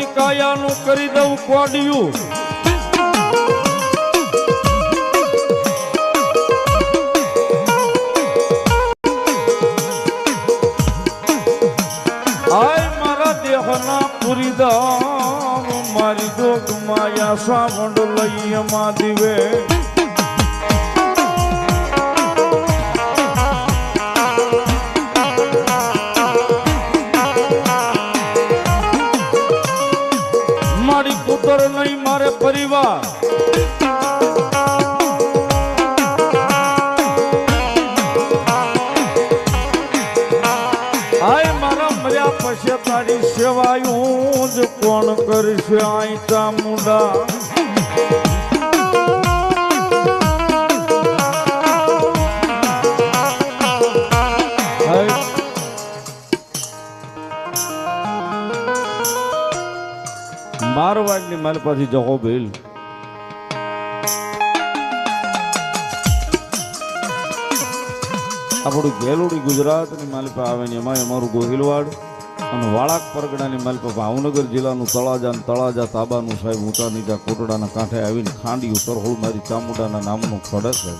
મારી કાયાનું કરી દઉં કોડિયું આય મારા દેહના પૂરી દઉં મારી જોગ માયા સાવંડ લઈ માં દીવે મારી પુત્ર નહીં મારે પરિવાર આય મારા મર્યા પછી તારી સેવાયું જ કોણ કરશે આઈ ચામુંડા મારવાડની મારી પાછી જહો ભેલ આપણું ગેલુડી ગુજરાતની માલિપા આવે ને એમાં અમારું ગોહિલવાડ અને વાળાક પરગડાની માલિપા ભાવનગર જિલ્લાનું તળાજા તાબાનું સાહેબ ઊંચા નીચા કોટડાના કાંઠે આવીને ખાંડિયું તરહોળ મારી ચામુંડાના નામનું ખડે છે.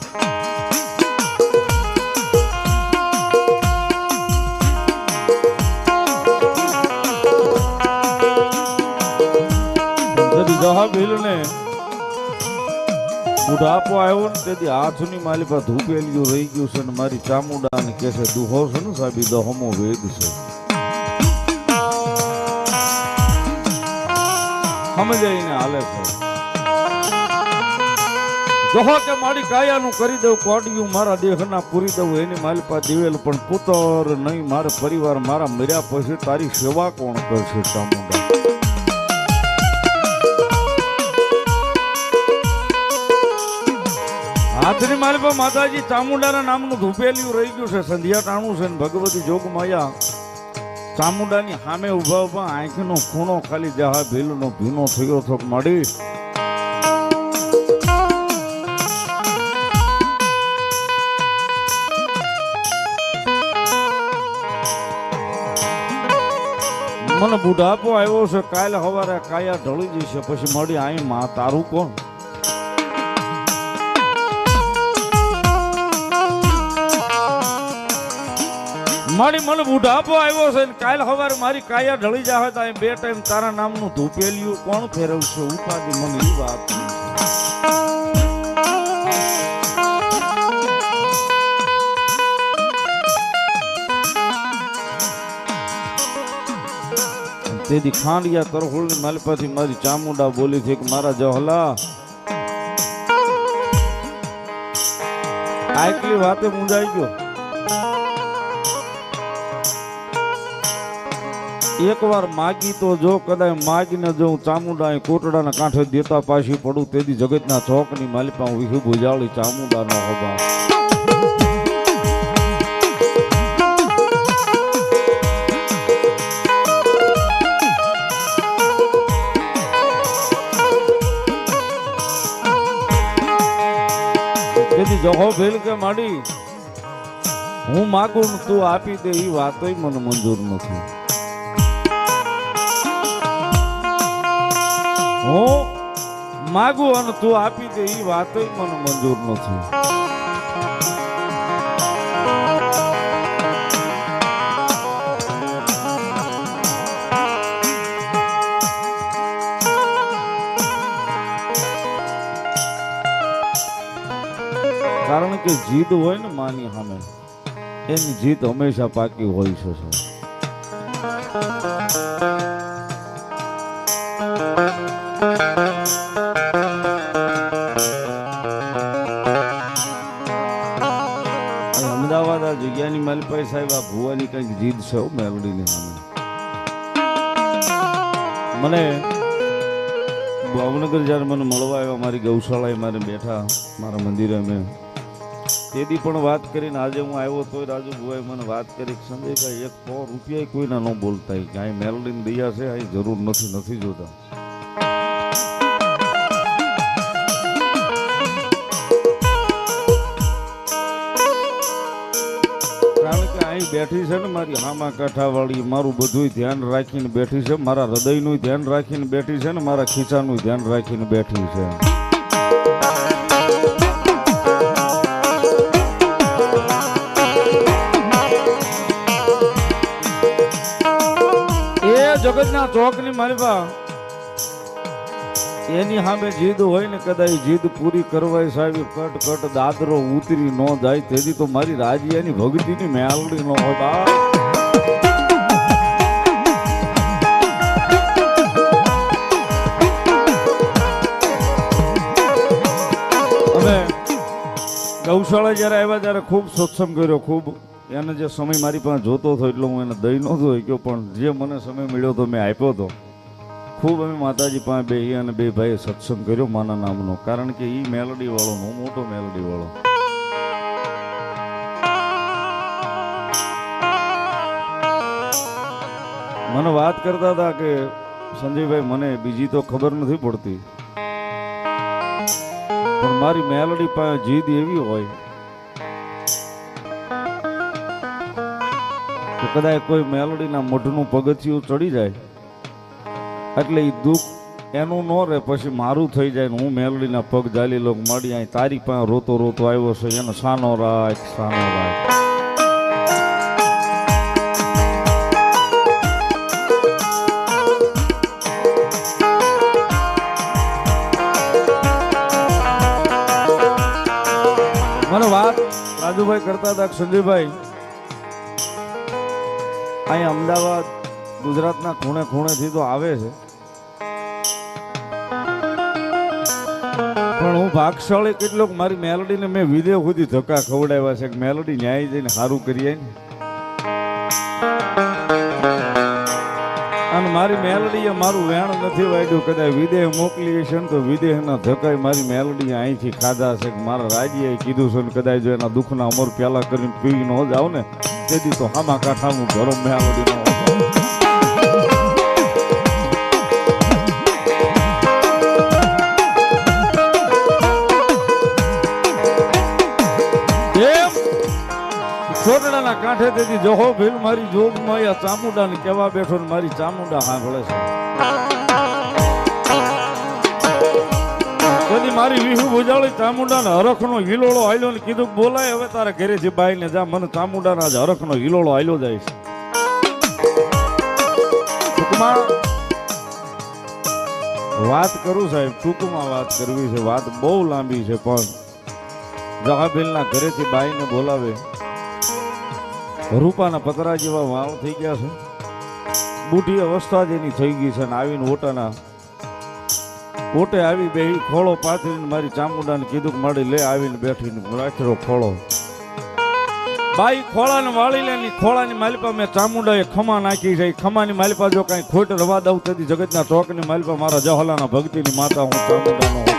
જહાબીલને બુઢાપો આવ્યો ને તેથી હાથની માલિપા ધૂપેલિયું રહી ગયું છે ને મારી ચામુંડાને કે છે દુહો છે ને સાહેબ દહમો વેદ છે સમજાઈને હાલે છે. દહો કે મારી કાયાનું કરી દઉં કોડિયું મારા દેહના પૂરી દઉં એની માલિપા દિવેલ પણ પુત્ર નહીં મારે પરિવાર મારા મર્યા પછી તારી સેવા કોણ કરશે ચામુંડા હાથની માલિપા માતાજી ચામુંડાના નામનું ધૂપેલિયું રહી ગયું છે સંધ્યા ટાણું છે ને ભગવતી જોગ માયા ચામુંડાની સામે ઉભા ઉભા આંખનો ખૂણો ખાલી જહા ભીલનો ભીનો થયો થોક મળી મને બુઢાપો આવ્યો છે કાલે સવારે કાયા ઢળી જશે પછી મળી અહીં માં તારું કોણ મારી મને બુઢાપો આવ્યો છે કાલ સવારે મારી કાયા ઢળી જાય તો બે ટાઈમ તારા નામનું ધૂપેલિયું કોણ ફેરવશે ઉપાધિ મને એ વાત તેથી ખાંડિયા તરહોળની માલિપાથી મારી ચામુંડા બોલી છે કે મારા જહલા આટલી વાતે મુંજાઈ ગયો એક વાર માગી તો જો કદાચ માગીને જો હું ચામુંડા કોટડાના કાંઠે દેતા પાછી પડું તેથી જગતના ચોકની માલિપા હું વિહુ ભુજાળી ચામુંડાનો હોબા તેથી જહો ભેલ કે માડી હું માગું ને તું આપી દે એ વાતોય મને મંજૂર નથી. હું માગું અને તું આપી દે એ વાતોય મને મંજૂર નથી. કારણ કે જીદ હોય ને માની સામે એની જીત હંમેશા પાકી હોય છે. અમદાવાદ આ જગ્યાની માલિપાઈ સાહેબ આ ભુવાની કઈક જીદ છે મેલડીની સામે. મને ભાવનગર જ્યારે મને મળવા આવ્યા મારી ગૌશાળાએ મારે બેઠા મારા મંદિરે મેં તેથી પણ વાત કરીને આજે હું આવ્યો તો રાજુ ભુવાએ મને વાત કરી સંજયભાઈ 100 રૂપિયા કોઈના ન બોલતા કાંઈ મેલડીની દયા છે અહીં જરૂર નથી જોતા. કારણ કે અહીં મારી બેઠી છે ને, મારી હામા કાંઠાવાળી મારું બધું ધ્યાન રાખીને બેઠી છે, મારા હૃદયનું ધ્યાન રાખીને બેઠી છે ને મારા ખીચાનું ધ્યાન રાખીને બેઠી છે. એ જગતના ચોકની મારી બા એની સામે જીદ હોય ને, કદાચ જીદ પૂરી કરવાય સાહેબ કટ કટ દાદરો ઉતરી ન જાય તેથી તો મારી રાજીયાની ભક્તિની મેલડી ન હોય બા. અમે ગૌશાળા જ્યારે આવ્યા ત્યારે ખૂબ સત્સંગ કર્યો, ખૂબ એને જે સમય મારી પાસે જોતો હતો એટલે હું એને દઈ નહોતો શક્યો, પણ જે મને સમય મળ્યો તો મેં આપ્યો હતો. ખૂબ અમે માતાજી પાસે બે અને બે ભાઈએ સત્સંગ કર્યો માના નામનો, કારણ કે એ મેલડી વાળો હું મોટો મેલડી વાળો. મને વાત કરતા હતા કે સંજયભાઈ મને બીજી તો ખબર નથી પડતી, પણ મારી મેલડી પાસે જીદ એવી હોય કે કદાચ કોઈ મેલડીના મઢનું પગથિયું ચડી જાય એટલે એ દુઃખ એનું ન રહે, પછી મારું થઈ જાય ને હું મેલડીના પગ ઝાલી લઉં. માડી અહીં તારી પાસે રોતો રોતો આવ્યો છે, એનો સાનો રાખ સાનો રાખ. મને વાત રાજુભાઈ કરતા હતા, સંજયભાઈ અહીં અમદાવાદ ગુજરાતના ખૂણે ખૂણેથી તો આવે છે, પણ હું ભાગશાળી કેટલોક મારી મેલડીને મેં વિદેહ સુધી ધક્કા ખવડાવ્યા છે કે મેલડી ન્યાય જઈને સારું કરીએ ને. અને મારી મેલડીએ મારું વેણ નથી વાગ્યું, કદાચ વિદેહ મોકલી છે ને તો વિદેહના ધક્કાએ મારી મેલડીએ અહીંથી ખાધા છે કે મારા રાજીએ કીધું છે ને કદાચ જો એના દુઃખના અમર પ્યાલા કરીને પી ન જાવ ને તેથી તો હામા કાંઠાનું ગરમ મેલડી ન છોટડાના કાંઠે તેથી જોહો ભીલ મારી જોગમાં યા ચામુંડા ને કેવા બેઠો ને મારી ચામુંડા સાંભળે છે. તેથી મારી વિહુ ભુજાળી ચામુંડા ને હરખનો હિલોળો હાલ્યો ને કીધું બોલાય હવે તારા ઘરેથી બાઈ ને જા, મને ચામુંડાના જ હરખનો હિલોળો હાલ્યો જાય છે. ટૂંકમાં વાત કરું સાહેબ, ટૂંકમાં વાત કરવી છે, વાત બહુ લાંબી છે, પણ જહાબીલના ઘરેથી બાઈને બોલાવે, રૂપાના પતરા જેવા વાળ થઈ ગયા છે, બુઢી અવસ્થા જેની થઈ ગઈ છે, ને આવીને ઓટે આવી બે ખોળો પાથરીને મારી ચામુંડાને કીધું કે મારી લે, આવીને બેઠીને રાખેલો ખોળો. બાઈ ખોળાને વાળી લે, ખોળાની માલિપા મેં ચામુંડાએ ખમા નાખી છે. ખમાની માલિપા જો કાંઈ ખોટ રવા દઉં તેથી જગતના ચોકની માલિપા મારા જહલાના ભક્તિની માતા હું ચામુંડાનો હોતો.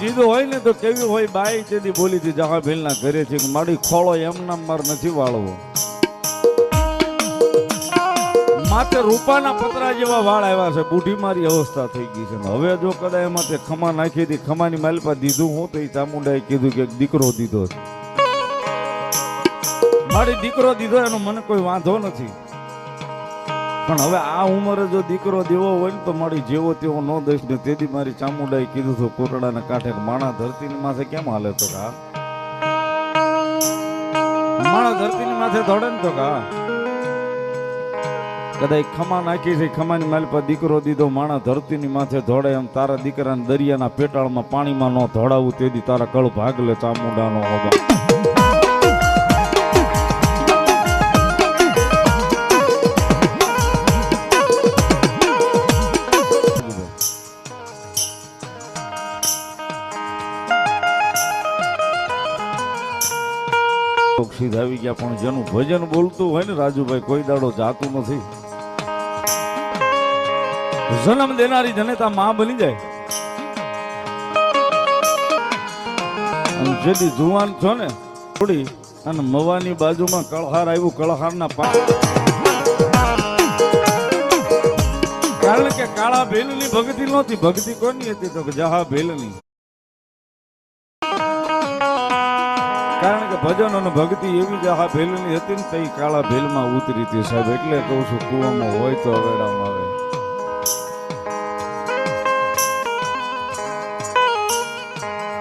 જીદો હોય ને તો કેવી હોય બાઈ તેથી બોલી હતી જહાભીલ ના ઘરે છે મારી ખોળો એમના માર નથી વાળવો. માથે રૂપાના પતરા જેવા વાળ આવ્યા છે, બુઢી મારી અવસ્થા થઈ ગઈ છે. હવે જો કદાચ એમાં તે ખમા નાખી હતી, ખમાની માલપા દીધું હું તો એ ચામુંડાએ કીધું કે દીકરો દીધો છે. મારી દીકરો દીધો એનો મને કોઈ વાંધો નથી, પણ હવે આ ઉંમરે જો દીકરો દેવો હોય ને તો મારી જેવો તેવો ન દઈશ ને. તેથી મારી ચામુંડાએ કીધું હતું કોટડાના કાંઠે માણા ધરતીની માથે કેમ હાલે તો કા માણા ધરતીની માથે દોડે ને તો કા કદાચ ખમા નાખી છે, ખમાની માલપા દીકરો દીધો માણા ધરતીની માથે દોડે એમ તારા દીકરાને દરિયાના પેટાળમાં પાણીમાં ન ધોડાવું તેથી તારા કળ ભાગ લે ચામુંડાનો હોબા. આવી ગયા પણ જેનું ભજન બોલતું હોય ને રાજુભાઈ કોઈ દાડો જાતું નથી. જન્મ દેનારી જનેતા માં બની જાય. જેથી જુવાન છો ને થોડી અને મવાની બાજુમાં કળહાર આવ્યું, કળહારના કારણ કે કાળા ભેલની ભક્તિ નહોતી. ભક્તિ કોની હતી? તો કે જહા ભેલની. કારણ કે ભજન અને ભક્તિ એવી જહા ભેલની હતી ને તઈ કાળા ભેલમાં ઉતરી હતી સાહેબ. એટલે કહું છું કુવામાં હોય તો અવેડામાં આવે.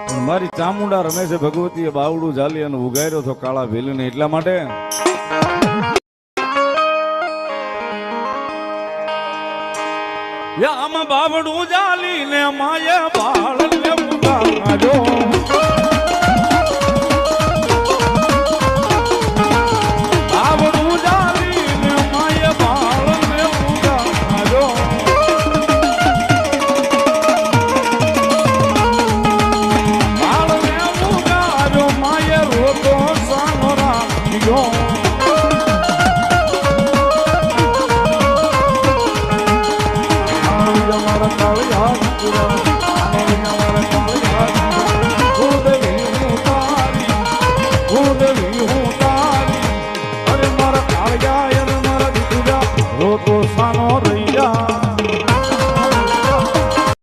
પણ મારી ચામુંડા રમેશે ભગવતીએ બાવડું ઝાલી અને ઉગાર્યો તો કાળા ભેલને. એટલા માટે આમ બાવડું ઝાલી ને માએ બાળ ને ઉગાર્યો. Hallelujah,